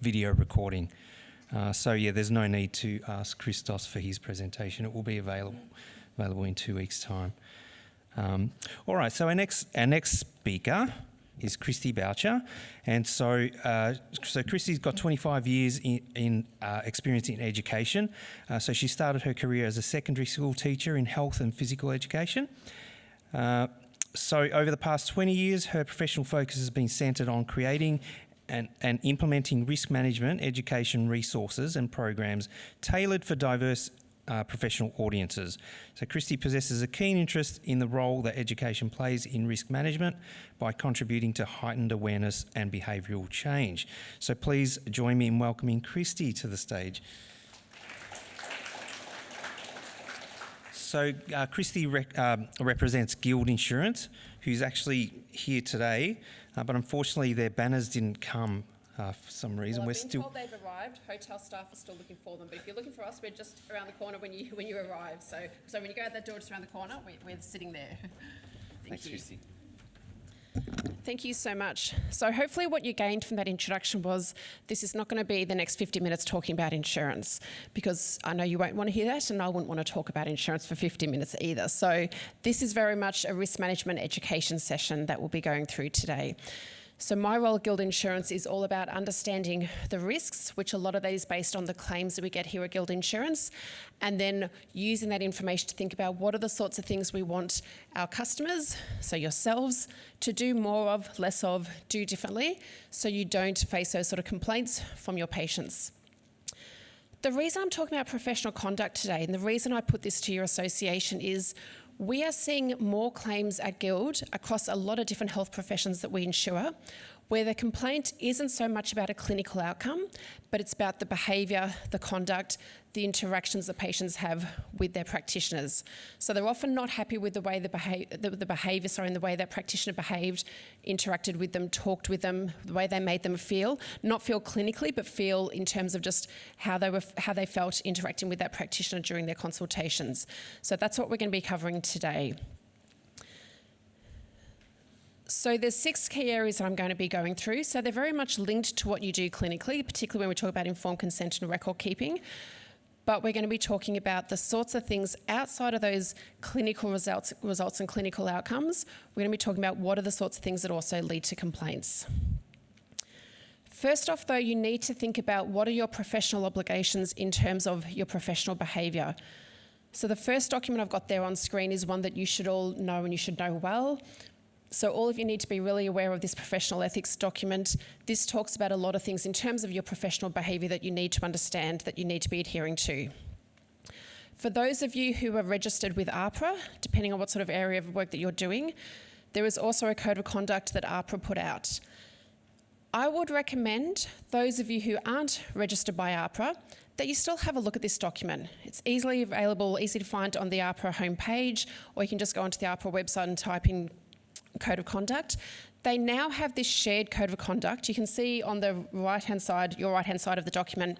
video recording. There's no need to ask Christos for his presentation. It will be available in 2 weeks' time. All right, so our next speaker is Christie Boucher, and so Christie's got 25 years in experience in education. So she started her career as a secondary school teacher in health and physical education. So over the past 20 years, her professional focus has been centred on creating and implementing risk management, education resources and programs tailored for diverse professional audiences. So Christie possesses a keen interest in the role that education plays in risk management by contributing to heightened awareness and behavioural change. So please join me in welcoming Christie to the stage. So Christie represents Guild Insurance, who's actually here today, but unfortunately their banners didn't come for some reason. Well, I've been told they've arrived. Hotel staff are still looking for them, but if you're looking for us, we're just around the corner when you arrive. So when you go out that door, just around the corner, we're sitting there. Thanks, Christie. Thank you so much. So hopefully what you gained from that introduction was this is not going to be the next 50 minutes talking about insurance, because I know you won't want to hear that, and I wouldn't want to talk about insurance for 50 minutes either. So this is very much a risk management education session that we'll be going through today. So my role at Guild Insurance is all about understanding the risks, which a lot of that is based on the claims that we get here at Guild Insurance, and then using that information to think about what are the sorts of things we want our customers, so yourselves, to do more of, less of, do differently, so you don't face those sort of complaints from your patients. The reason I'm talking about professional conduct today, and the reason I put this to your association, is we are seeing more claims at Guild across a lot of different health professions that we insure, where the complaint isn't so much about a clinical outcome, but it's about the behaviour, the conduct, the interactions that patients have with their practitioners. So they're often not happy with the way the behaviour, and the way that practitioner behaved, interacted with them, talked with them, the way they made them feel, not feel clinically, but feel in terms of just how they felt interacting with that practitioner during their consultations. So that's what we're going to be covering today. So there's 6 key areas that I'm going to be going through. So they're very much linked to what you do clinically, particularly when we talk about informed consent and record keeping. But we're going to be talking about the sorts of things outside of those clinical results and clinical outcomes. We're going to be talking about what are the sorts of things that also lead to complaints. First off, though, you need to think about what are your professional obligations in terms of your professional behaviour. So the first document I've got there on screen is one that you should all know and you should know well. So all of you need to be really aware of this professional ethics document. This talks about a lot of things in terms of your professional behaviour that you need to understand, that you need to be adhering to. For those of you who are registered with APRA, depending on what sort of area of work that you're doing, there is also a code of conduct that APRA put out. I would recommend those of you who aren't registered by APRA that you still have a look at this document. It's easily available, easy to find on the APRA homepage, or you can just go onto the APRA website and type in code of conduct. They now have this shared code of conduct. You can see on the right-hand side, your right-hand side of the document,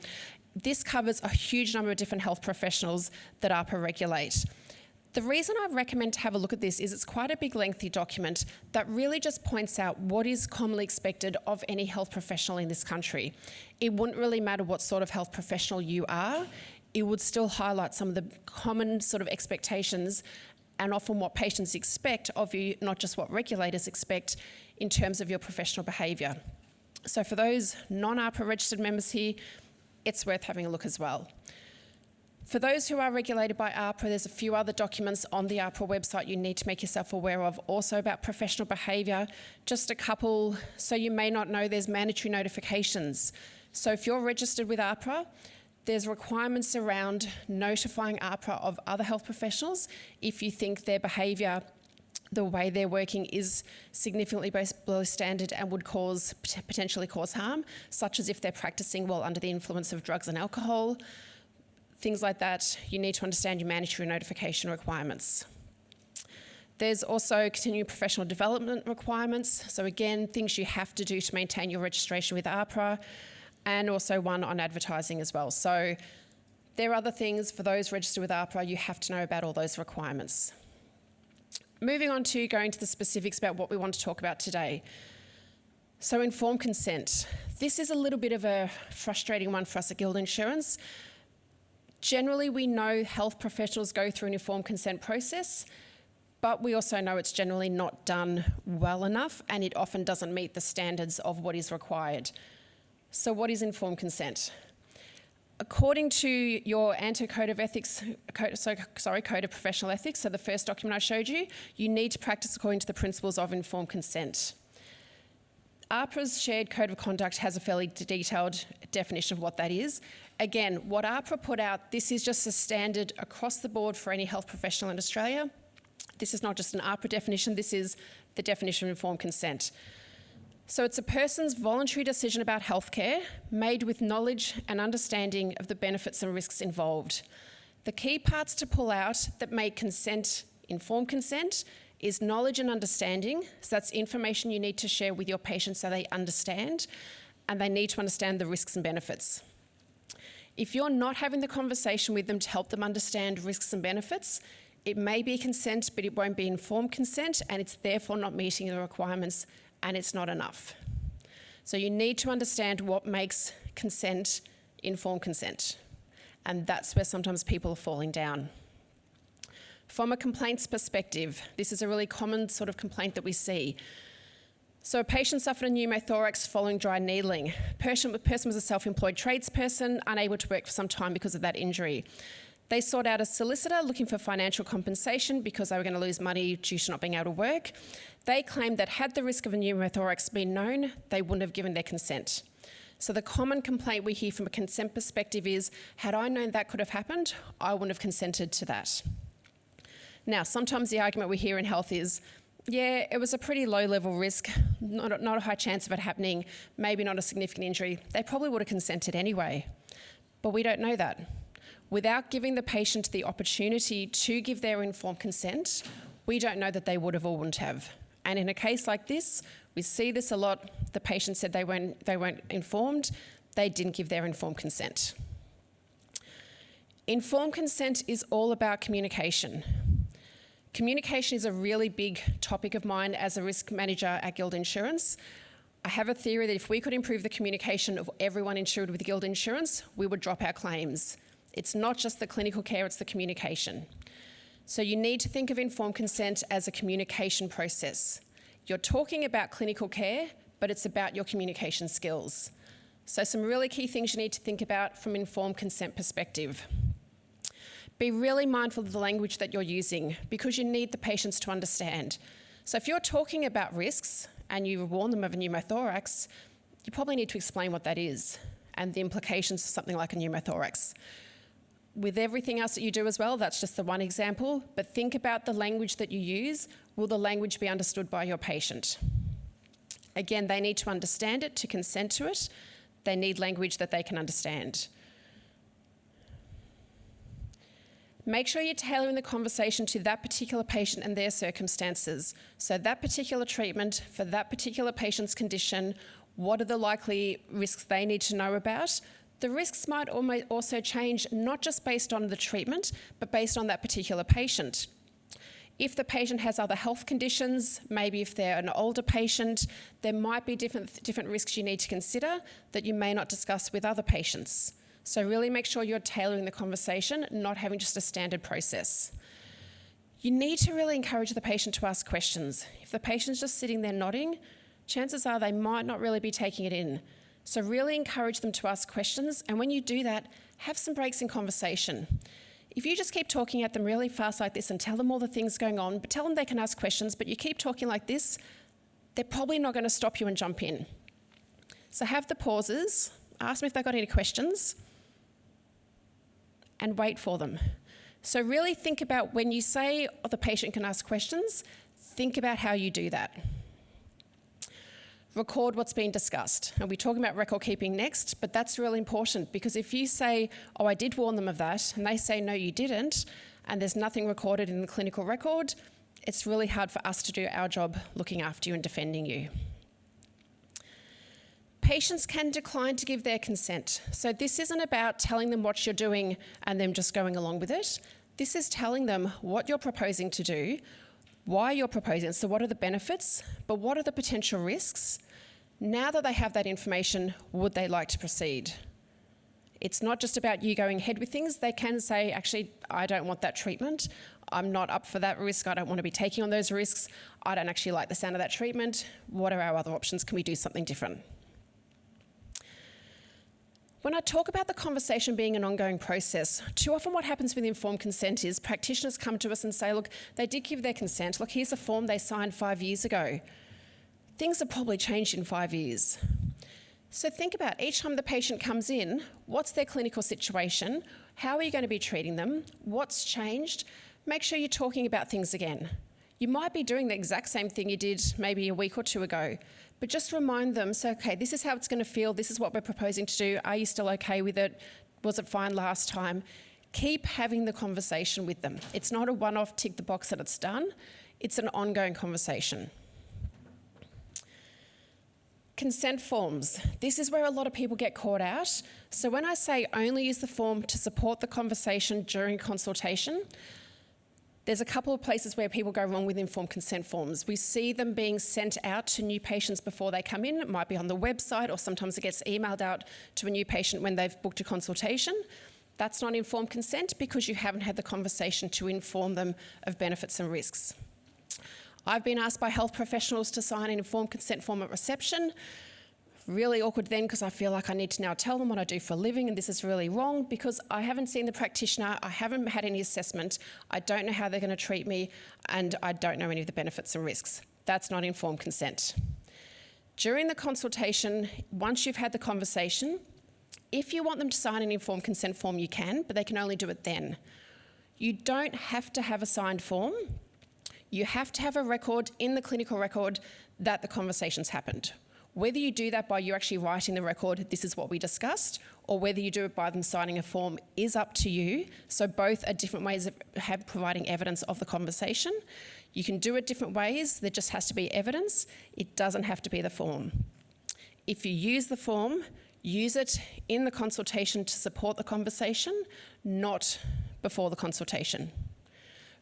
this covers a huge number of different health professionals that APRA regulate. The reason I recommend to have a look at this is it's quite a big lengthy document that really just points out what is commonly expected of any health professional in this country. It wouldn't really matter what sort of health professional you are, it would still highlight some of the common sort of expectations and often what patients expect of you, not just what regulators expect in terms of your professional behaviour. So for those non-APRA registered members here, it's worth having a look as well. For those who are regulated by APRA, there's a few other documents on the APRA website you need to make yourself aware of, also about professional behaviour. Just a couple, so you may not know, there's mandatory notifications. So if you're registered with APRA, there's requirements around notifying APRA of other health professionals if you think their behaviour, the way they're working is significantly below standard and would potentially cause harm, such as if they're practising while under the influence of drugs and alcohol. Things like that, you need to understand your mandatory notification requirements. There's also continuing professional development requirements. So again, things you have to do to maintain your registration with APRA, and also one on advertising as well. So there are other things for those registered with APRA, you have to know about all those requirements. Moving on to going to the specifics about what we want to talk about today. So informed consent. This is a little bit of a frustrating one for us at Guild Insurance. Generally, we know health professionals go through an informed consent process, but we also know it's generally not done well enough, and it often doesn't meet the standards of what is required. So what is informed consent? According to your ANTA Code of Ethics, Code of Professional Ethics, so the first document I showed you, you need to practice according to the principles of informed consent. AHPRA's shared code of conduct has a fairly detailed definition of what that is. Again, what AHPRA put out, this is just a standard across the board for any health professional in Australia. This is not just an AHPRA definition, this is the definition of informed consent. So it's a person's voluntary decision about healthcare made with knowledge and understanding of the benefits and risks involved. The key parts to pull out that make consent informed consent is knowledge and understanding. So that's information you need to share with your patient so they understand, and they need to understand the risks and benefits. If you're not having the conversation with them to help them understand risks and benefits, it may be consent, but it won't be informed consent, and it's therefore not meeting the requirements, and it's not enough. So you need to understand what makes consent informed consent, and that's where sometimes people are falling down. From a complaints perspective, this is a really common sort of complaint that we see. So a patient suffered a pneumothorax following dry needling. The person was a self-employed tradesperson, unable to work for some time because of that injury. They sought out a solicitor looking for financial compensation because they were going to lose money due to not being able to work. They claimed that had the risk of a pneumothorax been known, they wouldn't have given their consent. So the common complaint we hear from a consent perspective is, had I known that could have happened, I wouldn't have consented to that. Now, sometimes the argument we hear in health is, yeah, it was a pretty low-level risk, not a high chance of it happening, maybe not a significant injury. They probably would have consented anyway. But we don't know that. Without giving the patient the opportunity to give their informed consent, we don't know that they would have or wouldn't have. And in a case like this, we see this a lot. The patient said they weren't informed. They didn't give their informed consent. Informed consent is all about communication. Communication is a really big topic of mine as a risk manager at Guild Insurance. I have a theory that if we could improve the communication of everyone insured with Guild Insurance, we would drop our claims. It's not just the clinical care, it's the communication. So you need to think of informed consent as a communication process. You're talking about clinical care, but it's about your communication skills. So some really key things you need to think about from an informed consent perspective. Be really mindful of the language that you're using because you need the patients to understand. So if you're talking about risks and you warn them of a pneumothorax, you probably need to explain what that is and the implications of something like a pneumothorax. With everything else that you do as well, that's just the one example, but think about the language that you use. Will the language be understood by your patient? Again, they need to understand it to consent to it. They need language that they can understand. Make sure you're tailoring the conversation to that particular patient and their circumstances. So that particular treatment for that particular patient's condition, what are the likely risks they need to know about? The risks might also change not just based on the treatment, but based on that particular patient. If the patient has other health conditions, maybe if they're an older patient, there might be different risks you need to consider that you may not discuss with other patients. So really make sure you're tailoring the conversation, not having just a standard process. You need to really encourage the patient to ask questions. If the patient's just sitting there nodding, chances are they might not really be taking it in. So really encourage them to ask questions, and when you do that, have some breaks in conversation. If you just keep talking at them really fast like this and tell them all the things going on, but tell them they can ask questions, but you keep talking like this, they're probably not going to stop you and jump in. So have the pauses, ask them if they've got any questions, and wait for them. So really think about when you say the patient can ask questions, think about how you do that. Record what's been discussed. And we're talking about record keeping next, but that's really important because if you say, oh, I did warn them of that, and they say, no, you didn't, and there's nothing recorded in the clinical record, it's really hard for us to do our job looking after you and defending you. Patients can decline to give their consent. So this isn't about telling them what you're doing and them just going along with it. This is telling them what you're proposing to do, why you're proposing it, so what are the benefits, but what are the potential risks, Now that they have that information, would they like to proceed? It's not just about you going ahead with things. They can say, actually, I don't want that treatment. I'm not up for that risk. I don't want to be taking on those risks. I don't actually like the sound of that treatment. What are our other options? Can we do something different? When I talk about the conversation being an ongoing process, too often what happens with informed consent is practitioners come to us and say, look, they did give their consent. Look, here's a form they signed 5 years ago. Things have probably changed in 5 years. So think about each time the patient comes in, what's their clinical situation? How are you going to be treating them? What's changed? Make sure you're talking about things again. You might be doing the exact same thing you did maybe a week or two ago, but just remind them, so, okay, this is how it's going to feel. This is what we're proposing to do. Are you still okay with it? Was it fine last time? Keep having the conversation with them. It's not a one-off tick the box that it's done. It's an ongoing conversation. Consent forms. This is where a lot of people get caught out. So when I say only use the form to support the conversation during consultation, there's a couple of places where people go wrong with informed consent forms. We see them being sent out to new patients before they come in. It might be on the website, or sometimes it gets emailed out to a new patient when they've booked a consultation. That's not informed consent because you haven't had the conversation to inform them of benefits and risks. I've been asked by health professionals to sign an informed consent form at reception. Really awkward then because I feel like I need to now tell them what I do for a living, and this is really wrong because I haven't seen the practitioner, I haven't had any assessment, I don't know how they're going to treat me, and I don't know any of the benefits and risks. That's not informed consent. During the consultation, once you've had the conversation, if you want them to sign an informed consent form, you can, but they can only do it then. You don't have to have a signed form. You have to have a record in the clinical record that the conversation's happened. Whether you do that by you actually writing the record, this is what we discussed, or whether you do it by them signing a form is up to you. So both are different ways of providing evidence of the conversation. You can do it different ways. There just has to be evidence. It doesn't have to be the form. If you use the form, use it in the consultation to support the conversation, not before the consultation.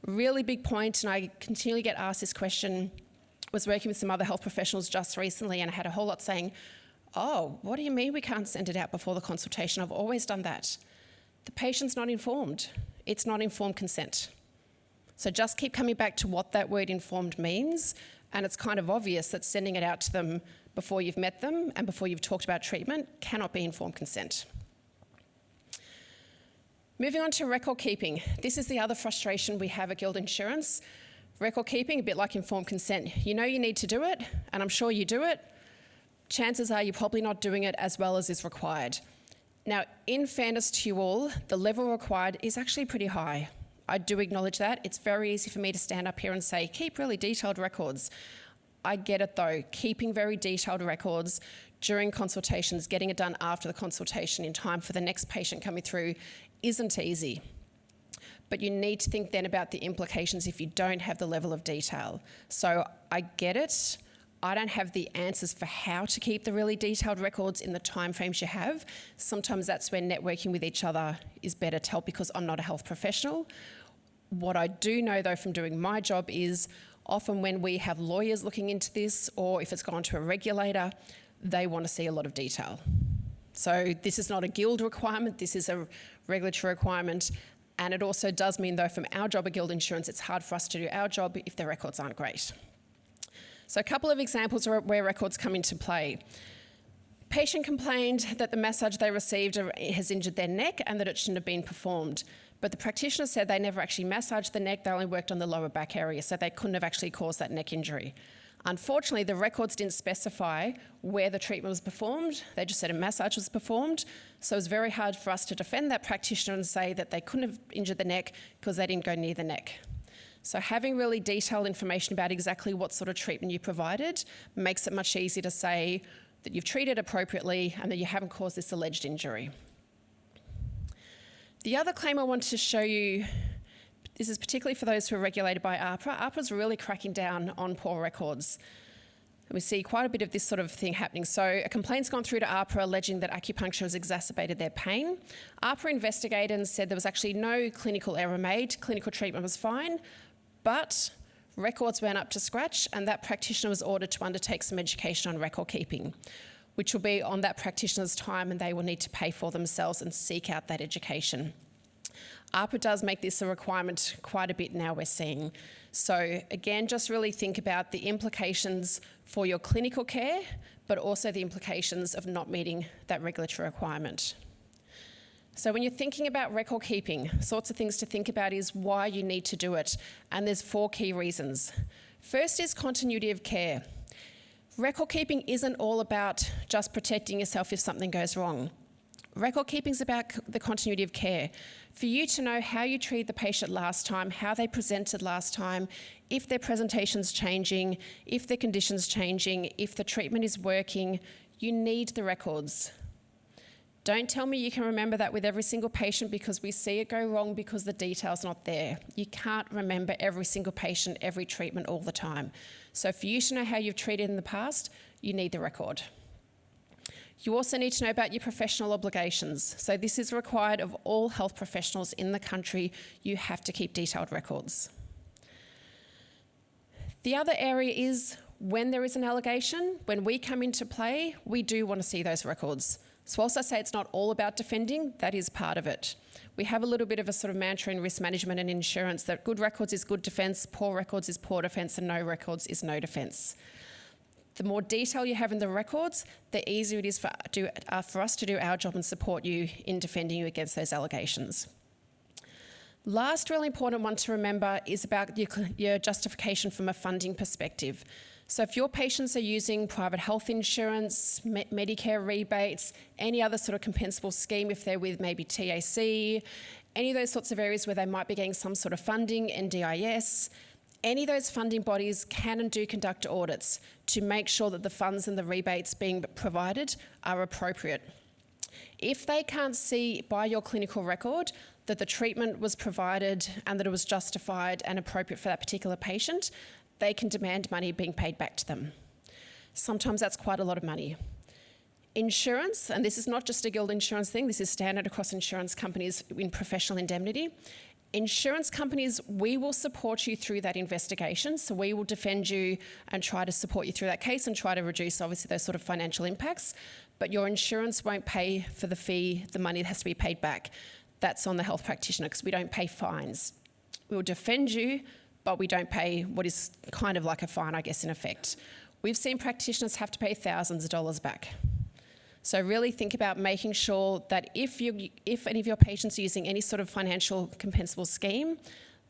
Really big point, and I continually get asked this question, was working with some other health professionals just recently, and I had a whole lot saying, oh, what do you mean we can't send it out before the consultation? I've always done that. The patient's not informed. It's not informed consent. So just keep coming back to what that word informed means, and it's kind of obvious that sending it out to them before you've met them and before you've talked about treatment cannot be informed consent. Moving on to record keeping. This is the other frustration we have at Guild Insurance. Record keeping, a bit like informed consent. You know you need to do it, and I'm sure you do it. Chances are you're probably not doing it as well as is required. Now, in fairness to you all, the level required is actually pretty high. I do acknowledge that. It's very easy for me to stand up here and say, keep really detailed records. I get it though. Keeping very detailed records during consultations, getting it done after the consultation in time for the next patient coming through isn't easy. But you need to think then about the implications if you don't have the level of detail. So I get it. I don't have the answers for how to keep the really detailed records in the timeframes you have. Sometimes that's where networking with each other is better to help because I'm not a health professional. What I do know though from doing my job is often when we have lawyers looking into this, or if it's gone to a regulator, they want to see a lot of detail. So this is not a guild requirement, this is a regulatory requirement. And it also does mean though from our job at Guild Insurance, it's hard for us to do our job if the records aren't great. So a couple of examples where records come into play. Patient complained that the massage they received has injured their neck and that it shouldn't have been performed. But the practitioner said they never actually massaged the neck, they only worked on the lower back area, so they couldn't have actually caused that neck injury. Unfortunately, the records didn't specify where the treatment was performed. They just said a massage was performed. So it was very hard for us to defend that practitioner and say that they couldn't have injured the neck because they didn't go near the neck. So having really detailed information about exactly what sort of treatment you provided makes it much easier to say that you've treated appropriately and that you haven't caused this alleged injury. The other claim I want to show you, this is particularly for those who are regulated by APRA. APRA's really cracking down on poor records. We see quite a bit of this sort of thing happening. So a complaint's gone through to APRA alleging that acupuncture has exacerbated their pain. APRA investigated and said there was actually no clinical error made. Clinical treatment was fine, but records weren't up to scratch, and that practitioner was ordered to undertake some education on record keeping, which will be on that practitioner's time, and they will need to pay for themselves and seek out that education. ARPA does make this a requirement quite a bit now, we're seeing. So again, just really think about the implications for your clinical care, but also the implications of not meeting that regulatory requirement. So when you're thinking about record keeping, sorts of things to think about is why you need to do it. And there's 4 key reasons. First is continuity of care. Record keeping isn't all about just protecting yourself if something goes wrong. Record keeping is about the continuity of care. For you to know how you treated the patient last time, how they presented last time, if their presentation's changing, if their condition's changing, if the treatment is working, you need the records. Don't tell me you can remember that with every single patient, because we see it go wrong because the detail's not there. You can't remember every single patient, every treatment all the time. So for you to know how you've treated in the past, you need the record. You also need to know about your professional obligations. So this is required of all health professionals in the country. You have to keep detailed records. The other area is when there is an allegation, when we come into play, we do want to see those records. So whilst I say it's not all about defending, that is part of it. We have a little bit of a sort of mantra in risk management and insurance that good records is good defence, poor records is poor defence, and no records is no defence. The more detail you have in the records, the easier it is for us to do our job and support you in defending you against those allegations. Last really important one to remember is about your justification from a funding perspective. So if your patients are using private health insurance, Medicare rebates, any other sort of compensable scheme, if they're with maybe TAC, any of those sorts of areas where they might be getting some sort of funding, NDIS, any of those funding bodies can and do conduct audits to make sure that the funds and the rebates being provided are appropriate. If they can't see by your clinical record that the treatment was provided and that it was justified and appropriate for that particular patient, they can demand money being paid back to them. Sometimes that's quite a lot of money. Insurance, and this is not just a Guild insurance thing, this is standard across insurance companies in professional indemnity. Insurance companies, we will support you through that investigation, so we will defend you and try to support you through that case and try to reduce, obviously, those sort of financial impacts, but your insurance won't pay for the fee, the money that has to be paid back. That's on the health practitioner, because we don't pay fines. We will defend you, but we don't pay what is kind of like a fine, I guess, in effect. We've seen practitioners have to pay thousands of dollars back. So really think about making sure that if any of your patients are using any sort of financial compensable scheme,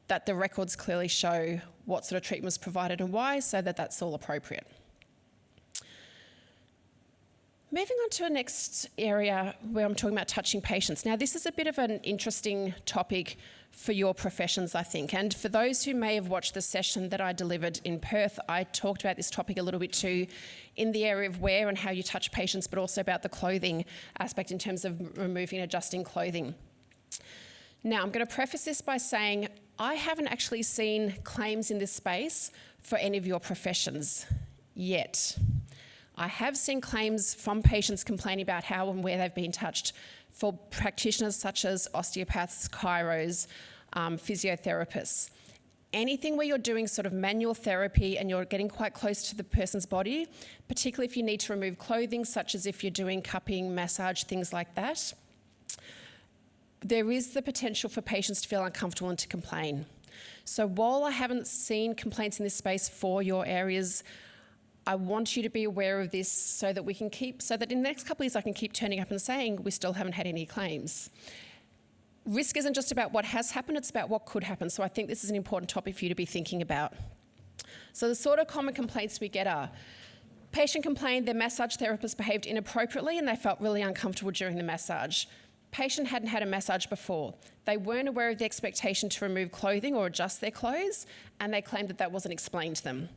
that the records clearly show what sort of treatment was provided and why, so that that's all appropriate. Moving on to a next area where I'm talking about touching patients. Now, this is a bit of an interesting topic for your professions, I think. And for those who may have watched the session that I delivered in Perth, I talked about this topic a little bit too, in the area of wear and how you touch patients, but also about the clothing aspect in terms of removing and adjusting clothing. Now, I'm going to preface this by saying I haven't actually seen claims in this space for any of your professions yet. I have seen claims from patients complaining about how and where they've been touched for practitioners such as osteopaths, chiros, physiotherapists. Anything where you're doing sort of manual therapy and you're getting quite close to the person's body, particularly if you need to remove clothing, such as if you're doing cupping, massage, things like that, there is the potential for patients to feel uncomfortable and to complain. So while I haven't seen complaints in this space for your areas, I want you to be aware of this so that in the next couple of years I can keep turning up and saying we still haven't had any claims. Risk isn't just about what has happened, it's about what could happen. So I think this is an important topic for you to be thinking about. So the sort of common complaints we get are, patient complained their massage therapist behaved inappropriately and they felt really uncomfortable during the massage. Patient hadn't had a massage before. They weren't aware of the expectation to remove clothing or adjust their clothes, and they claimed that wasn't explained to them.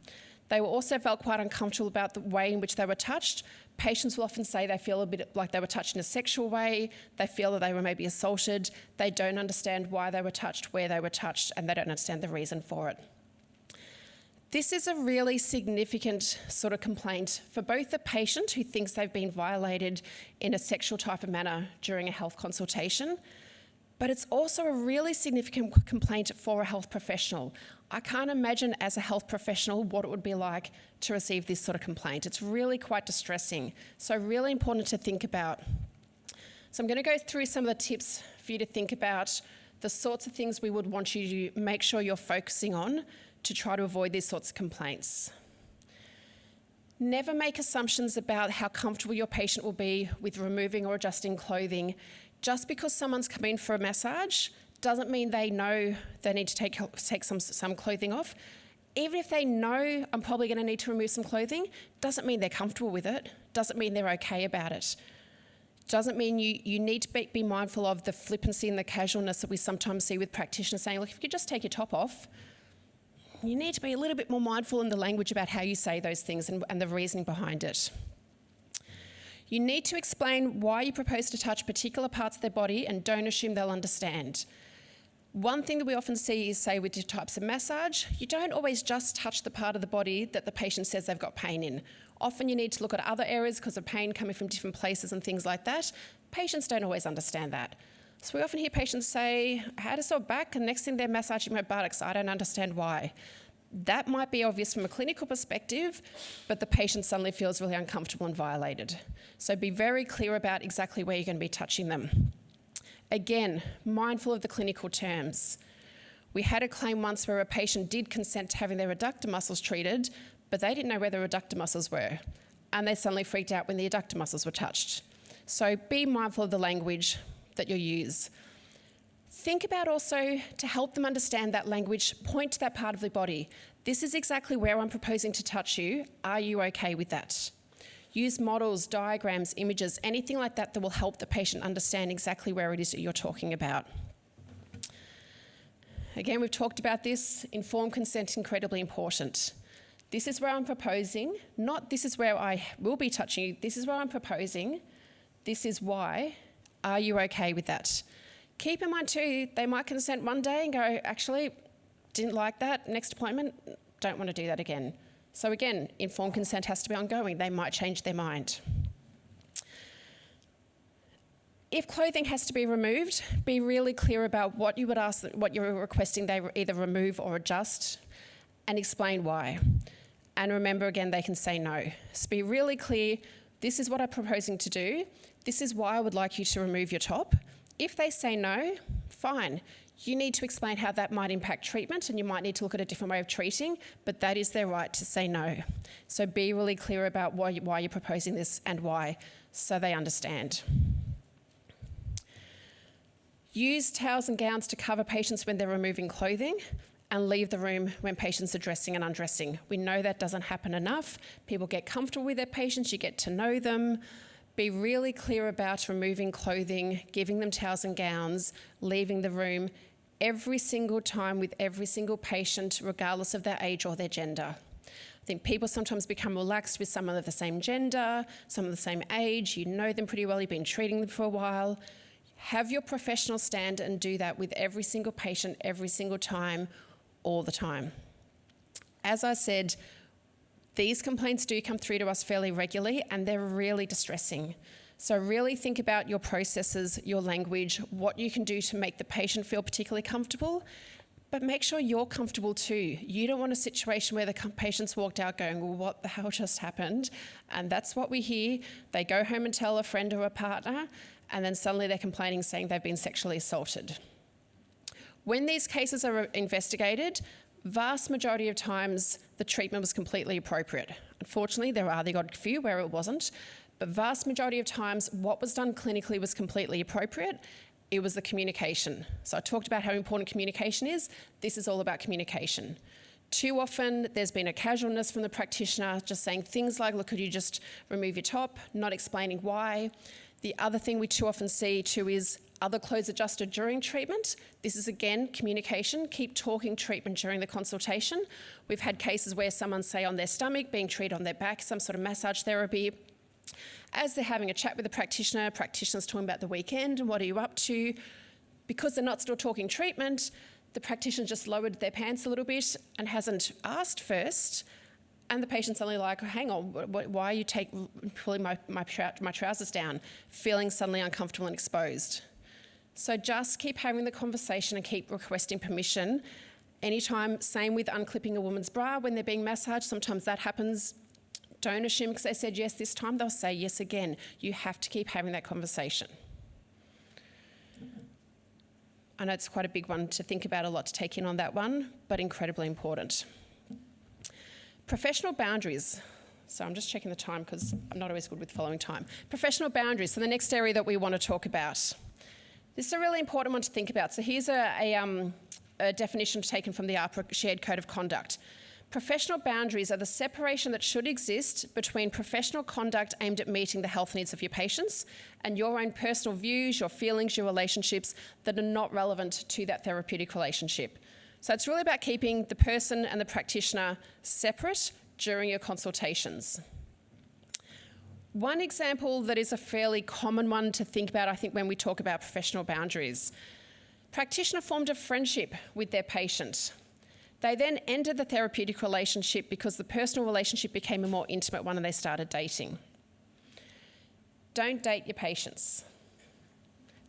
They also felt quite uncomfortable about the way in which they were touched. Patients will often say they feel a bit like they were touched in a sexual way, they feel that they were maybe assaulted, they don't understand why they were touched, where they were touched, and they don't understand the reason for it. This is a really significant sort of complaint for both the patient who thinks they've been violated in a sexual type of manner during a health consultation, But it's also a really significant complaint for a health professional. I can't imagine as a health professional what it would be like to receive this sort of complaint. It's really quite distressing. So really important to think about. So I'm going to go through some of the tips for you to think about, the sorts of things we would want you to make sure you're focusing on to try to avoid these sorts of complaints. Never make assumptions about how comfortable your patient will be with removing or adjusting clothing. Just because someone's come in for a massage doesn't mean they know they need to take some clothing off. Even if they know I'm probably going to need to remove some clothing, doesn't mean they're comfortable with it, doesn't mean they're okay about it. Doesn't mean you need to be mindful of the flippancy and the casualness that we sometimes see with practitioners saying, look, if you could just take your top off. You need to be a little bit more mindful in the language about how you say those things and the reasoning behind it. You need to explain why you propose to touch particular parts of their body and don't assume they'll understand. One thing that we often see is, say, with different types of massage, you don't always just touch the part of the body that the patient says they've got pain in. Often you need to look at other areas because of pain coming from different places and things like that. Patients don't always understand that. So we often hear patients say, I had a sore back, and next thing they're massaging my buttocks. I don't understand why. That might be obvious from a clinical perspective, but the patient suddenly feels really uncomfortable and violated. So be very clear about exactly where you're going to be touching them. Again, mindful of the clinical terms. We had a claim once where a patient did consent to having their adductor muscles treated, but they didn't know where the adductor muscles were, and they suddenly freaked out when the adductor muscles were touched. So be mindful of the language that you use. Think about also, to help them understand that language, point to that part of the body. This is exactly where I'm proposing to touch you. Are you okay with that? Use models, diagrams, images, anything like that that will help the patient understand exactly where it is that you're talking about. Again, we've talked about this. Informed consent is incredibly important. This is where I'm proposing, not this is where I will be touching you. This is where I'm proposing. This is why. Are you okay with that? Keep in mind too, they might consent one day and go, actually, didn't like that, next appointment, don't want to do that again. So again, informed consent has to be ongoing. They might change their mind. If clothing has to be removed, be really clear about what you would ask, what you're requesting they either remove or adjust, and explain why. And remember, again, they can say no. So be really clear, this is what I'm proposing to do. This is why I would like you to remove your top. If they say no, fine. You need to explain how that might impact treatment, and you might need to look at a different way of treating, but that is their right to say no. So be really clear about why you're proposing this and why, so they understand. Use towels and gowns to cover patients when they're removing clothing, and leave the room when patients are dressing and undressing. We know that doesn't happen enough. People get comfortable with their patients, you get to know them. Be really clear about removing clothing, giving them towels and gowns, leaving the room every single time with every single patient, regardless of their age or their gender. I think people sometimes become relaxed with someone of the same gender, someone of the same age, you know them pretty well, you've been treating them for a while. Have your professional stand and do that with every single patient, every single time, all the time. As I said, these complaints do come through to us fairly regularly, and they're really distressing. So really think about your processes, your language, what you can do to make the patient feel particularly comfortable, but make sure you're comfortable too. You don't want a situation where the patient's walked out going, well, what the hell just happened? And that's what we hear. They go home and tell a friend or a partner, and then suddenly they're complaining, saying they've been sexually assaulted. When these cases are investigated, vast majority of times the treatment was completely appropriate. Unfortunately, there are the odd few where it wasn't, but vast majority of times what was done clinically was completely appropriate. It was the communication. So I talked about how important communication is. This is all about communication. Too often there's been a casualness from the practitioner just saying things like, look, could you just remove your top, not explaining why. The other thing we too often see too is other clothes adjusted during treatment. This is again communication. Keep talking treatment during the consultation. We've had cases where someone's, say, on their stomach, being treated on their back, some sort of massage therapy. As they're having a chat with the practitioner's talking about the weekend and what are you up to. Because they're not still talking treatment, the practitioner just lowered their pants a little bit and hasn't asked first. And the patient's suddenly like, oh, hang on, why are you pulling my trousers down, feeling suddenly uncomfortable and exposed? So just keep having the conversation and keep requesting permission. Anytime, same with unclipping a woman's bra when they're being massaged, sometimes that happens. Don't assume because they said yes this time, they'll say yes again. You have to keep having that conversation. I know it's quite a big one to think about, a lot to take in on that one, but incredibly important. Professional boundaries. So I'm just checking the time because I'm not always good with following time. Professional boundaries, so the next area that we want to talk about. This is a really important one to think about. So here's a definition taken from the APRA Shared Code of Conduct. Professional boundaries are the separation that should exist between professional conduct aimed at meeting the health needs of your patients and your own personal views, your feelings, your relationships that are not relevant to that therapeutic relationship. So it's really about keeping the person and the practitioner separate during your consultations. One example that is a fairly common one to think about, I think, when we talk about professional boundaries. Practitioner formed a friendship with their patient. They then ended the therapeutic relationship because the personal relationship became a more intimate one and they started dating. Don't date your patients.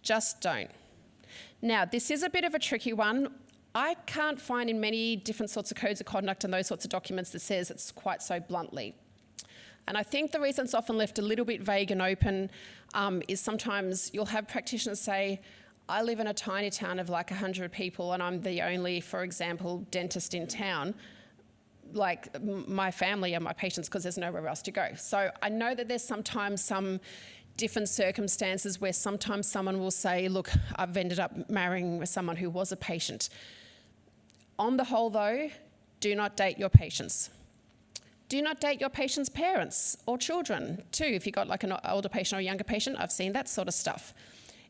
Just don't. Now, this is a bit of a tricky one. I can't find in many different sorts of codes of conduct and those sorts of documents that says it's quite so bluntly. And I think the reason it's often left a little bit vague and open is sometimes you'll have practitioners say, I live in a tiny town of like 100 people and I'm the only, for example, dentist in town. Like my family are my patients because there's nowhere else to go. So I know that there's sometimes some different circumstances where sometimes someone will say, look, I've ended up marrying with someone who was a patient. On the whole though, do not date your patients. Do not date your patient's parents or children too. If you've got like an older patient or a younger patient, I've seen that sort of stuff.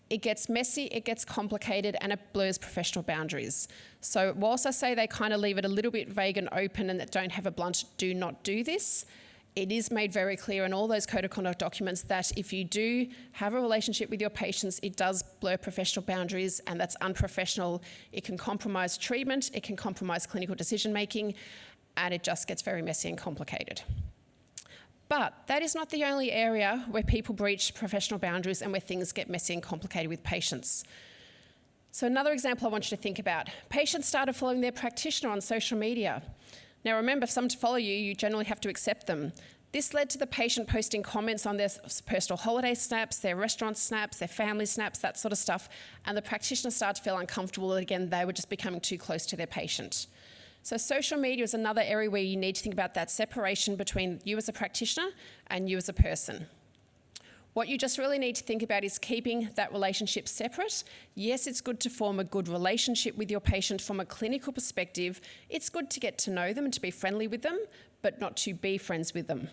It gets messy, it gets complicated, and it blurs professional boundaries. So whilst I say they kind of leave it a little bit vague and open and that don't have a blunt do not do this, it is made very clear in all those code of conduct documents that if you do have a relationship with your patients, it does blur professional boundaries, and that's unprofessional. It can compromise treatment, it can compromise clinical decision making, and it just gets very messy and complicated. But that is not the only area where people breach professional boundaries and where things get messy and complicated with patients. So another example I want you to think about. Patients started following their practitioner on social media. Now remember, for someone to follow you, you generally have to accept them. This led to the patient posting comments on their personal holiday snaps, their restaurant snaps, their family snaps, that sort of stuff, and the practitioner started to feel uncomfortable that, again, they were just becoming too close to their patient. So social media is another area where you need to think about that separation between you as a practitioner and you as a person. What you just really need to think about is keeping that relationship separate. Yes, it's good to form a good relationship with your patient from a clinical perspective. It's good to get to know them and to be friendly with them, but not to be friends with them.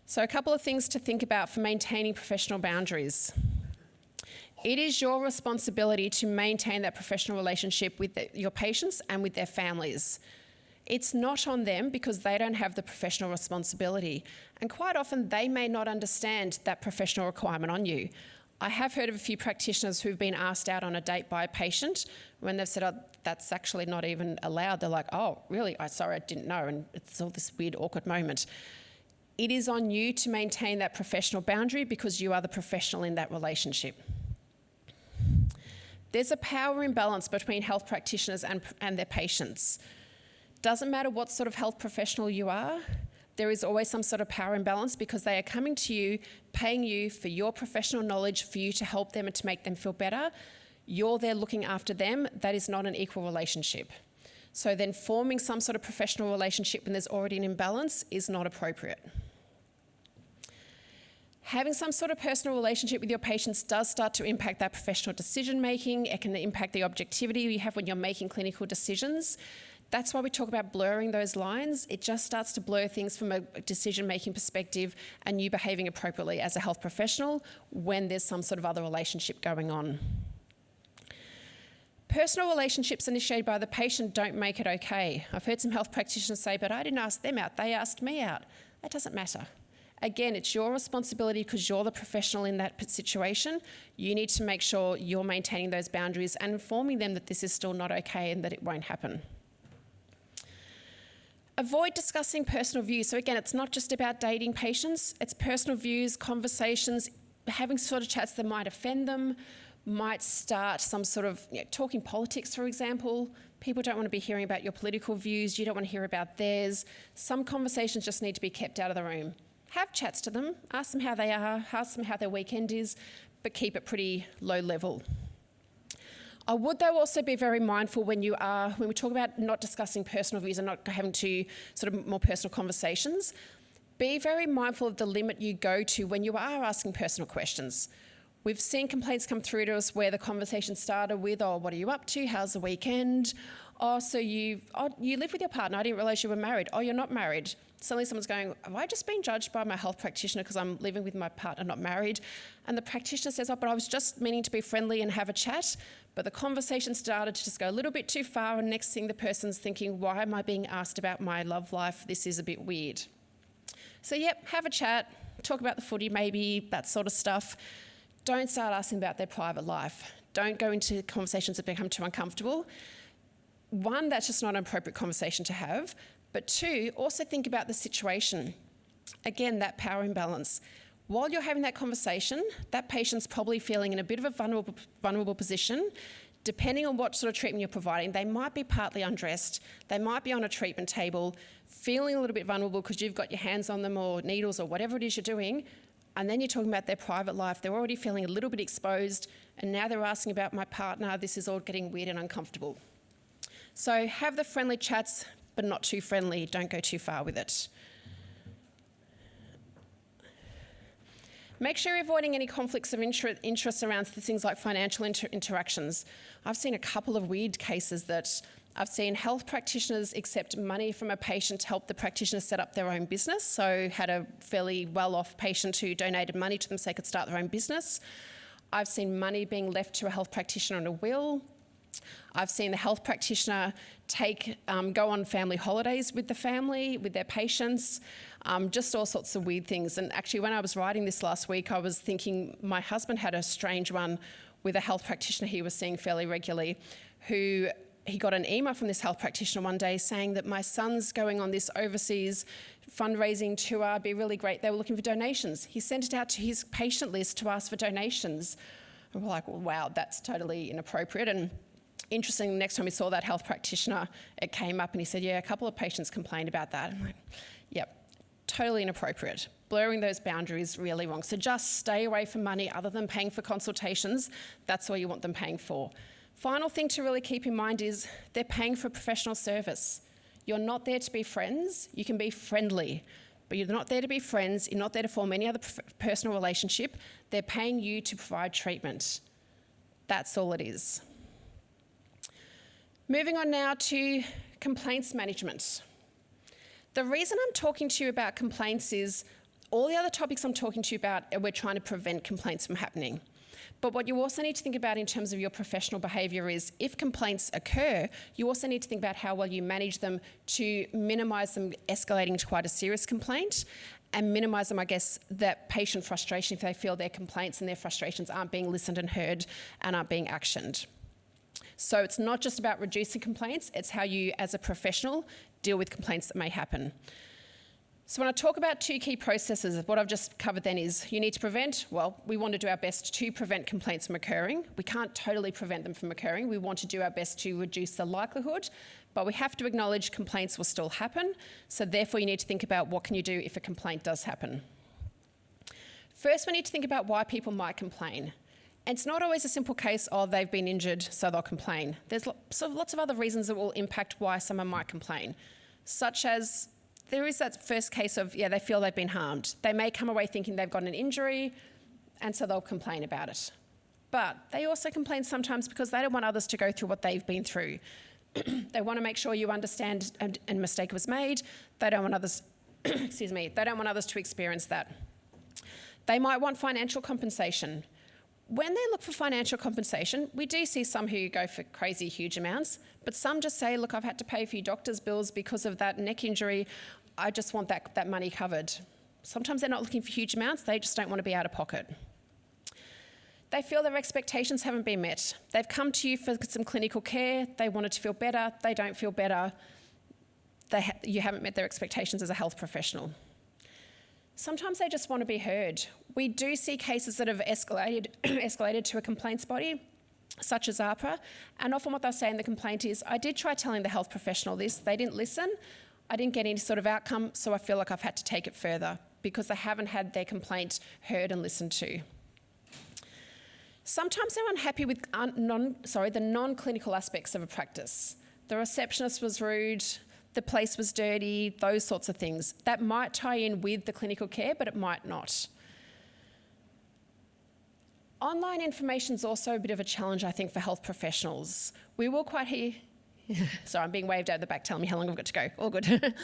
So a couple of things to think about for maintaining professional boundaries. It is your responsibility to maintain that professional relationship with your patients and with their families. It's not on them because they don't have the professional responsibility. And quite often they may not understand that professional requirement on you. I have heard of a few practitioners who've been asked out on a date by a patient when they've said, oh, that's actually not even allowed. They're like, oh, really? Sorry, I didn't know. And it's all this weird, awkward moment. It is on you to maintain that professional boundary because you are the professional in that relationship. There's a power imbalance between health practitioners and their patients. Doesn't matter what sort of health professional you are, there is always some sort of power imbalance because they are coming to you, paying you for your professional knowledge, for you to help them and to make them feel better. You're there looking after them. That is not an equal relationship. So then forming some sort of professional relationship when there's already an imbalance is not appropriate. Having some sort of personal relationship with your patients does start to impact that professional decision making. It can impact the objectivity you have when you're making clinical decisions. That's why we talk about blurring those lines. It just starts to blur things from a decision making perspective and you behaving appropriately as a health professional when there's some sort of other relationship going on. Personal relationships initiated by the patient don't make it okay. I've heard some health practitioners say, but I didn't ask them out, they asked me out. That doesn't matter. Again, it's your responsibility because you're the professional in that situation. You need to make sure you're maintaining those boundaries and informing them that this is still not okay and that it won't happen. Avoid discussing personal views. So again, it's not just about dating patients, it's personal views, conversations, having sort of chats that might offend them, might start some sort of talking politics, for example. People don't want to be hearing about your political views. You don't want to hear about theirs. Some conversations just need to be kept out of the room. Have chats to them. Ask them how they are. Ask them how their weekend is, but keep it pretty low level. I would, though, also be very mindful when we talk about not discussing personal views and not having to sort of more personal conversations, be very mindful of the limit you go to when you are asking personal questions. We've seen complaints come through to us where the conversation started with, oh, what are you up to? How's the weekend? Oh, so you live with your partner. I didn't realise you were married. Oh, you're not married. Suddenly someone's going, have I just been judged by my health practitioner because I'm living with my partner, not married? And the practitioner says, oh, but I was just meaning to be friendly and have a chat. But the conversation started to just go a little bit too far, and next thing the person's thinking, why am I being asked about my love life? This is a bit weird. So, yep, have a chat, talk about the footy maybe, that sort of stuff. Don't start asking about their private life. Don't go into conversations that become too uncomfortable. One, that's just not an appropriate conversation to have. But two, also think about the situation. Again, that power imbalance. While you're having that conversation, that patient's probably feeling in a bit of a vulnerable position. Depending on what sort of treatment you're providing, they might be partly undressed, they might be on a treatment table, feeling a little bit vulnerable because you've got your hands on them or needles or whatever it is you're doing, and then you're talking about their private life. They're already feeling a little bit exposed, and now they're asking about my partner. This is all getting weird and uncomfortable. So have the friendly chats, but not too friendly. Don't go too far with it. Make sure you're avoiding any conflicts of interest around things like financial interactions. I've seen a couple of weird cases that I've seen health practitioners accept money from a patient to help the practitioner set up their own business. So had a fairly well-off patient who donated money to them so they could start their own business. I've seen money being left to a health practitioner on a will. I've seen the health practitioner go on family holidays with the family, with their patients, just all sorts of weird things. And actually, when I was writing this last week, I was thinking my husband had a strange one with a health practitioner he was seeing fairly regularly, who he got an email from this health practitioner one day saying that my son's going on this overseas fundraising tour, it'd be really great. They were looking for donations. He sent it out to his patient list to ask for donations. And we're like, well, wow, that's totally inappropriate. And interesting, next time we saw that health practitioner, it came up and he said, yeah, a couple of patients complained about that. I'm like, yep, totally inappropriate. Blurring those boundaries really wrong. So just stay away from money other than paying for consultations. That's all you want them paying for. Final thing to really keep in mind is they're paying for a professional service. You're not there to be friends. You can be friendly, but you're not there to be friends. You're not there to form any other personal relationship. They're paying you to provide treatment. That's all it is. Moving on now to complaints management. The reason I'm talking to you about complaints is all the other topics I'm talking to you about, we're trying to prevent complaints from happening. But what you also need to think about in terms of your professional behaviour is if complaints occur, you also need to think about how well you manage them to minimise them escalating to quite a serious complaint and minimise them, I guess, that patient frustration if they feel their complaints and their frustrations aren't being listened and heard and aren't being actioned. So it's not just about reducing complaints, it's how you, as a professional, deal with complaints that may happen. So when I talk about two key processes, what I've just covered then is you need to prevent, well, we want to do our best to prevent complaints from occurring. We can't totally prevent them from occurring. We want to do our best to reduce the likelihood, but we have to acknowledge complaints will still happen. So therefore you need to think about what can you do if a complaint does happen. First, we need to think about why people might complain. And it's not always a simple case of they've been injured, so they'll complain. There's lots of other reasons that will impact why someone might complain, such as there is that first case of, they feel they've been harmed. They may come away thinking they've got an injury, and so they'll complain about it. But they also complain sometimes because they don't want others to go through what they've been through. They want to make sure you understand and a mistake was made. They don't want others, they don't want others to experience that. They might want financial compensation. When they look for financial compensation, we do see some who go for crazy huge amounts, but some just say, look, I've had to pay a few doctor's bills because of that neck injury. I just want that money covered. Sometimes they're not looking for huge amounts, they just don't want to be out of pocket. They feel their expectations haven't been met. They've come to you for some clinical care, they wanted to feel better, they don't feel better. You haven't met their expectations as a health professional. Sometimes they just want to be heard. We do see cases that have escalated to a complaints body, such as APRA, and often what they'll say in the complaint is, I did try telling the health professional this, they didn't listen, I didn't get any sort of outcome, so I feel like I've had to take it further because they haven't had their complaint heard and listened to. Sometimes they're unhappy with the non-clinical aspects of a practice. The receptionist was rude, the place was dirty, those sorts of things. That might tie in with the clinical care, but it might not. Online information is also a bit of a challenge, I think, for health professionals. We will quite hear... Sorry, I'm being waved out the back telling me how long I've got to go. All good.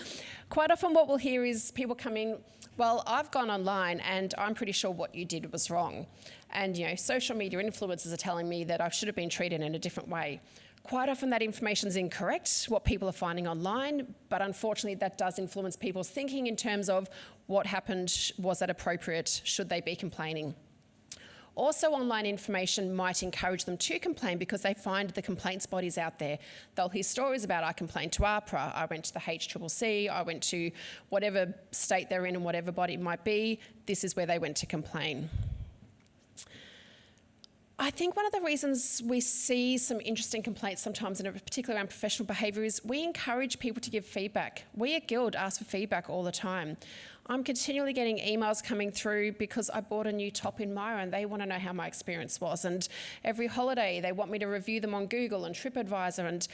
Quite often what we'll hear is people come in, well, I've gone online and I'm pretty sure what you did was wrong. And, social media influencers are telling me that I should have been treated in a different way. Quite often that information is incorrect, what people are finding online, but unfortunately that does influence people's thinking in terms of what happened, was that appropriate, should they be complaining. Also, online information might encourage them to complain because they find the complaints bodies out there. They'll hear stories about, I complained to APRA, I went to the HCCC, I went to whatever state they're in and whatever body it might be, this is where they went to complain. I think one of the reasons we see some interesting complaints sometimes, and particularly around professional behaviour, is we encourage people to give feedback. We at Guild ask for feedback all the time. I'm continually getting emails coming through because I bought a new top in Myra and they want to know how my experience was. And every holiday they want me to review them on Google and TripAdvisor, and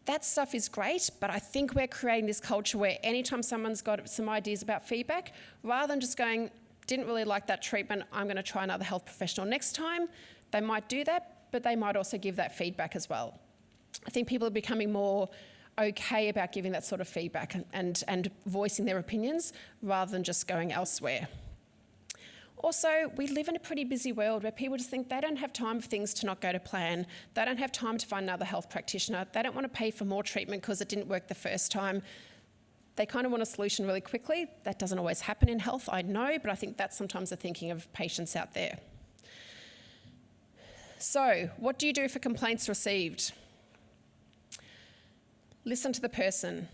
that stuff is great, but I think we're creating this culture where anytime someone's got some ideas about feedback, rather than just going, didn't really like that treatment, I'm going to try another health professional next time, they might do that, but they might also give that feedback as well. I think people are becoming more okay about giving that sort of feedback and voicing their opinions rather than just going elsewhere. Also, we live in a pretty busy world where people just think they don't have time for things to not go to plan. They don't have time to find another health practitioner. They don't want to pay for more treatment because it didn't work the first time. They kind of want a solution really quickly. That doesn't always happen in health, I know, but I think that's sometimes the thinking of patients out there. So, what do you do for complaints received? Listen to the person.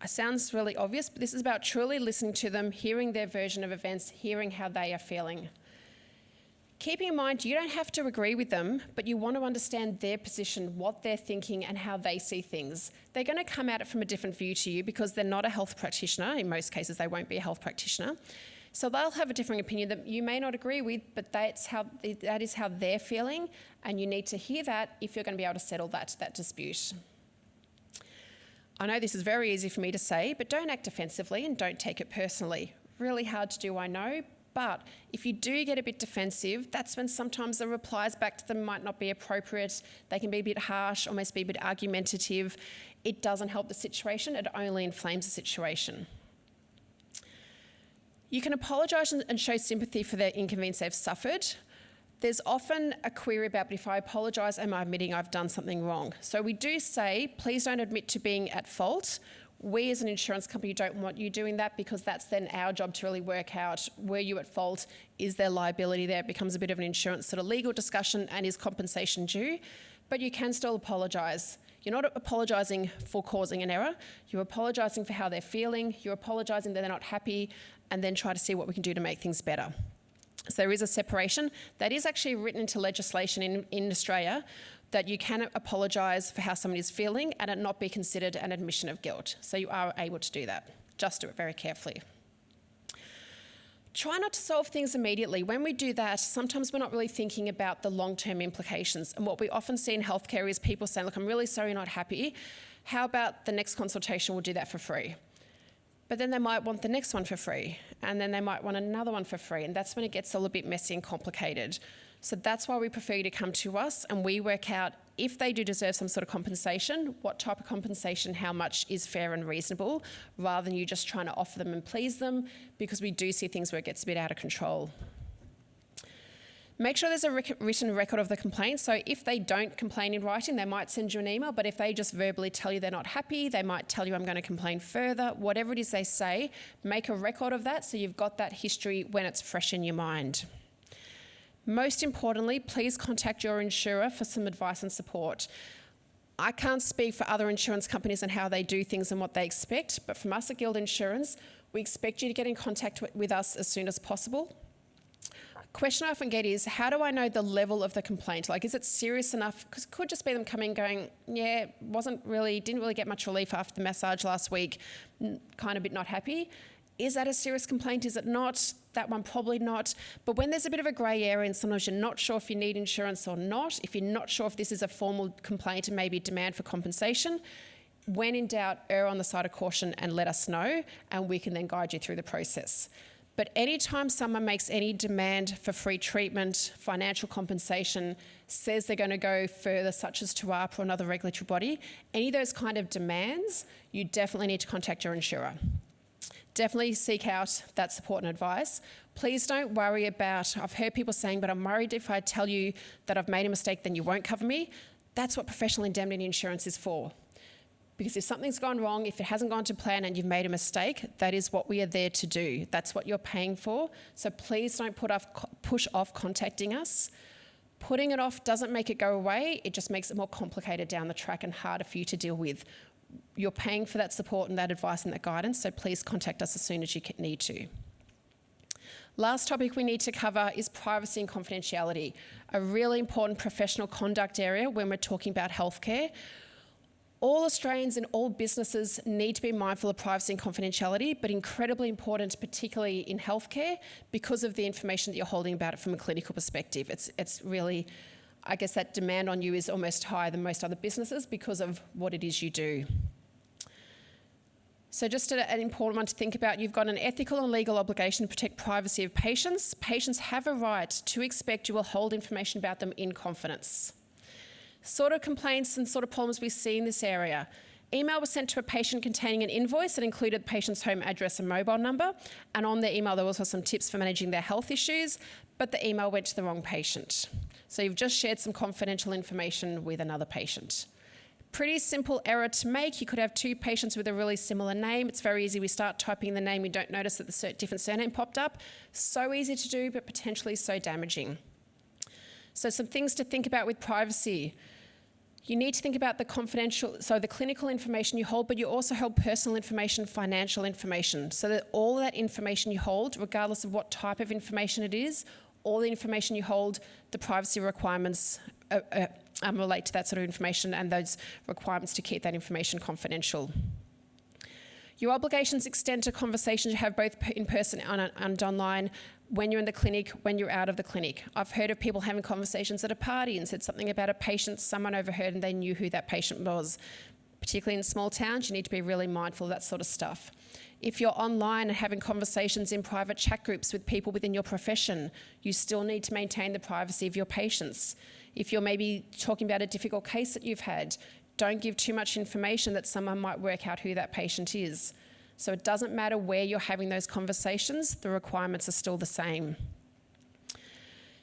It sounds really obvious, but this is about truly listening to them, hearing their version of events, hearing how they are feeling. Keeping in mind, you don't have to agree with them, but you want to understand their position, what they're thinking, and how they see things. They're going to come at it from a different view to you because they're not a health practitioner. In most cases, they won't be a health practitioner. So they'll have a different opinion that you may not agree with, but that is how they're feeling, and you need to hear that if you're going to be able to settle that dispute. I know this is very easy for me to say, but don't act defensively and don't take it personally. Really hard to do, I know, but if you do get a bit defensive, that's when sometimes the replies back to them might not be appropriate. They can be a bit harsh, almost be a bit argumentative. It doesn't help the situation, it only inflames the situation. You can apologise and show sympathy for the inconvenience they've suffered. There's often a query about, but if I apologise, am I admitting I've done something wrong? So we do say, please don't admit to being at fault. We as an insurance company don't want you doing that because that's then our job to really work out, were you at fault? Is there liability there? It becomes a bit of an insurance sort of legal discussion, and is compensation due? But you can still apologise. You're not apologising for causing an error. You're apologising for how they're feeling. You're apologising that they're not happy, and then try to see what we can do to make things better. So there is a separation. That is actually written into legislation in Australia, that you can apologise for how somebody is feeling and it not be considered an admission of guilt. So you are able to do that. Just do it very carefully. Try not to solve things immediately. When we do that, sometimes we're not really thinking about the long-term implications. And what we often see in healthcare is people saying, look, I'm really sorry you're not happy. How about the next consultation, we'll do that for free? But then they might want the next one for free, and then they might want another one for free, and that's when it gets a little bit messy and complicated. So that's why we prefer you to come to us and we work out if they do deserve some sort of compensation, what type of compensation, how much is fair and reasonable, rather than you just trying to offer them and please them, because we do see things where it gets a bit out of control. Make sure there's a written record of the complaint. So if they don't complain in writing, they might send you an email, but if they just verbally tell you they're not happy, they might tell you I'm going to complain further. Whatever it is they say, make a record of that so you've got that history when it's fresh in your mind. Most importantly, please contact your insurer for some advice and support. I can't speak for other insurance companies and how they do things and what they expect, but from us at Guild Insurance, We expect you to get in contact with us as soon as possible. Question I often get is, how do I know the level of the complaint? Like, is it serious enough? Because it could just be them coming going, yeah, didn't really get much relief after the massage last week, kind of a bit not happy. Is that a serious complaint? Is it not? That one probably not. But when there's a bit of a grey area and sometimes you're not sure if you need insurance or not, if you're not sure if this is a formal complaint and maybe demand for compensation, when in doubt, err on the side of caution and let us know, and we can then guide you through the process. But anytime someone makes any demand for free treatment, financial compensation, says they're going to go further, such as to ARP or another regulatory body, any of those kind of demands, you definitely need to contact your insurer. Definitely seek out that support and advice. Please don't worry about, I've heard people saying, but I'm worried if I tell you that I've made a mistake, then you won't cover me. That's what professional indemnity insurance is for. Because if something's gone wrong, if it hasn't gone to plan and you've made a mistake, that is what we are there to do. That's what you're paying for. So please don't push off contacting us. Putting it off doesn't make it go away. It just makes it more complicated down the track and harder for you to deal with. You're paying for that support and that advice and that guidance, so please contact us as soon as you need to. Last topic we need to cover is privacy and confidentiality, a really important professional conduct area when we're talking about healthcare. All Australians and all businesses need to be mindful of privacy and confidentiality, but incredibly important, particularly in healthcare, because of the information that you're holding about it from a clinical perspective. It's really, I guess that demand on you is almost higher than most other businesses because of what it is you do. So just an important one to think about, you've got an ethical and legal obligation to protect privacy of patients. Patients have a right to expect you will hold information about them in confidence. Sort of complaints and sort of problems we see in this area. Email was sent to a patient containing an invoice that included the patient's home address and mobile number, and on the email there was also some tips for managing their health issues, but the email went to the wrong patient. So you've just shared some confidential information with another patient. Pretty simple error to make. You could have two patients with a really similar name. It's very easy. We start typing the name, we don't notice that the different surname popped up. So easy to do, but potentially so damaging. So some things to think about with privacy. You need to think about the clinical information you hold, but you also hold personal information, financial information, so that all that information you hold, regardless of what type of information it is, all the information you hold, the privacy requirements relate to that sort of information and those requirements to keep that information confidential. Your obligations extend to conversations you have both in person and online, when you're in the clinic, when you're out of the clinic. I've heard of people having conversations at a party and said something about a patient someone overheard and they knew who that patient was. Particularly in small towns, you need to be really mindful of that sort of stuff. If you're online and having conversations in private chat groups with people within your profession, you still need to maintain the privacy of your patients. If you're maybe talking about a difficult case that you've had, don't give too much information that someone might work out who that patient is. So it doesn't matter where you're having those conversations, the requirements are still the same.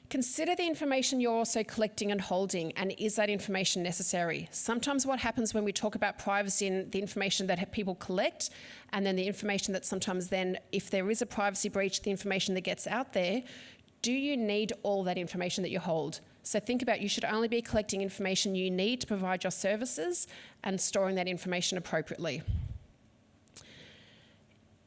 Consider the information you're also collecting and holding, and is that information necessary? Sometimes what happens when we talk about privacy and the information that people collect, and then the information that sometimes then, if there is a privacy breach, the information that gets out there, do you need all that information that you hold? So think about, you should only be collecting information you need to provide your services and storing that information appropriately.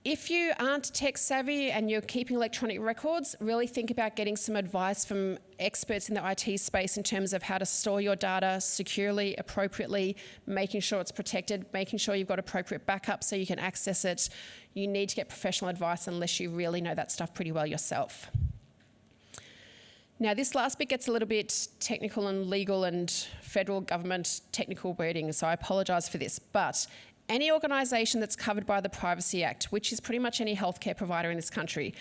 If you aren't tech savvy and you're keeping electronic records, really think about getting some advice from experts in the IT space in terms of how to store your data securely, appropriately, making sure it's protected, making sure you've got appropriate backup so you can access it. You need to get professional advice unless you really know that stuff pretty well yourself. Now, this last bit gets a little bit technical and legal and federal government technical wording, so I apologise for this, but any organisation that's covered by the Privacy Act, which is pretty much any healthcare provider in this country,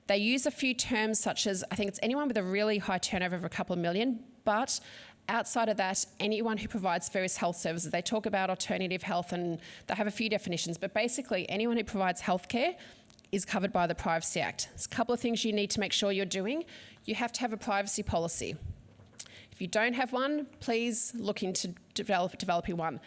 they use a few terms such as, I think it's anyone with a really high turnover of a couple of million, but outside of that, anyone who provides various health services. They talk about alternative health and they have a few definitions, but basically anyone who provides healthcare is covered by the Privacy Act. There's a couple of things you need to make sure you're doing. You have to have a privacy policy. If you don't have one, please look into developing one.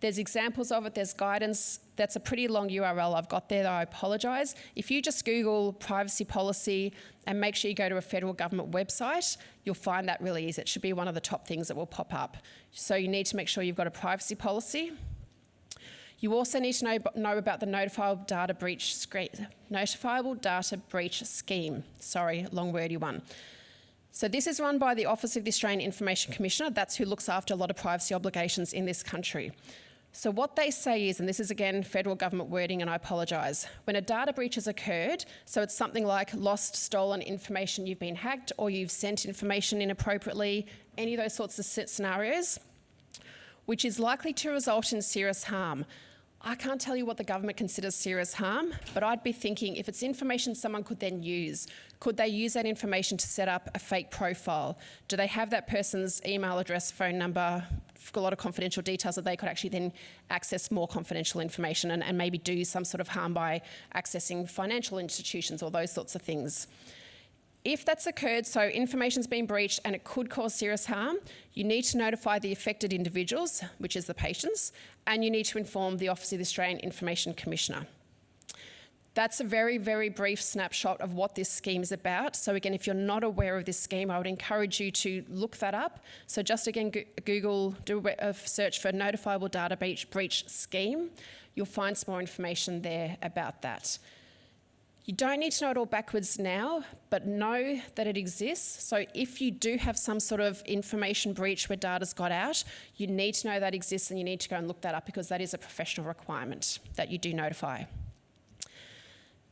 There's examples of it, there's guidance. That's a pretty long URL I've got there, I apologise. If you just Google privacy policy and make sure you go to a federal government website, you'll find that really easy. It should be one of the top things that will pop up. So you need to make sure you've got a privacy policy. You also need to know about the notifiable data breach scheme. Sorry, long wordy one. So this is run by the Office of the Australian Information Commissioner. That's who looks after a lot of privacy obligations in this country. So what they say is, and this is again federal government wording and I apologise, when a data breach has occurred, so it's something like lost, stolen information, you've been hacked or you've sent information inappropriately, any of those sorts of scenarios, which is likely to result in serious harm. I can't tell you what the government considers serious harm, but I'd be thinking if it's information someone could then use, could they use that information to set up a fake profile? Do they have that person's email address, phone number, a lot of confidential details that they could actually then access more confidential information and maybe do some sort of harm by accessing financial institutions or those sorts of things? If that's occurred, so information's been breached and it could cause serious harm, you need to notify the affected individuals, which is the patients, and you need to inform the Office of the Australian Information Commissioner. That's a very, very brief snapshot of what this scheme is about. So again, if you're not aware of this scheme, I would encourage you to look that up. So just again, Google, do a search for notifiable data breach scheme. You'll find some more information there about that. You don't need to know it all backwards now, but know that it exists. So if you do have some sort of information breach where data's got out, you need to know that exists and you need to go and look that up because that is a professional requirement that you do notify.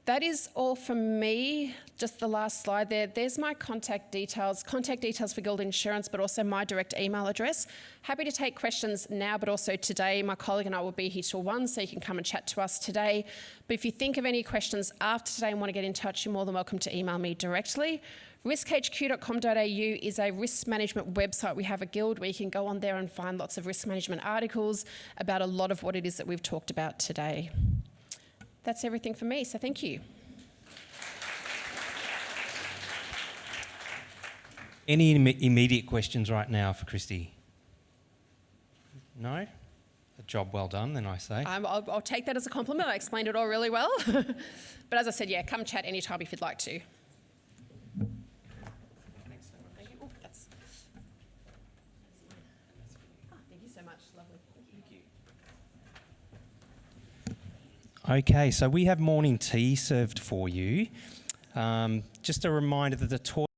That is all from me. Just the last slide there. There's my contact details for Guild Insurance, but also my direct email address. Happy to take questions now, but also today. My colleague and I will be here till 1, so you can come and chat to us today. But if you think of any questions after today and want to get in touch, you're more than welcome to email me directly. riskhq.com.au is a risk management website. We have a guild where you can go on there and find lots of risk management articles about a lot of what it is that we've talked about today. That's everything for me, so thank you. Any immediate questions right now for Christie? No? A job well done, then I say. I'll take that as a compliment. I explained it all really well. But as I said, yeah, come chat anytime if you'd like to. Thanks so much. Thank you. Thank you so much. Lovely. Thank you. Okay, so we have morning tea served for you. Just a reminder that the toilet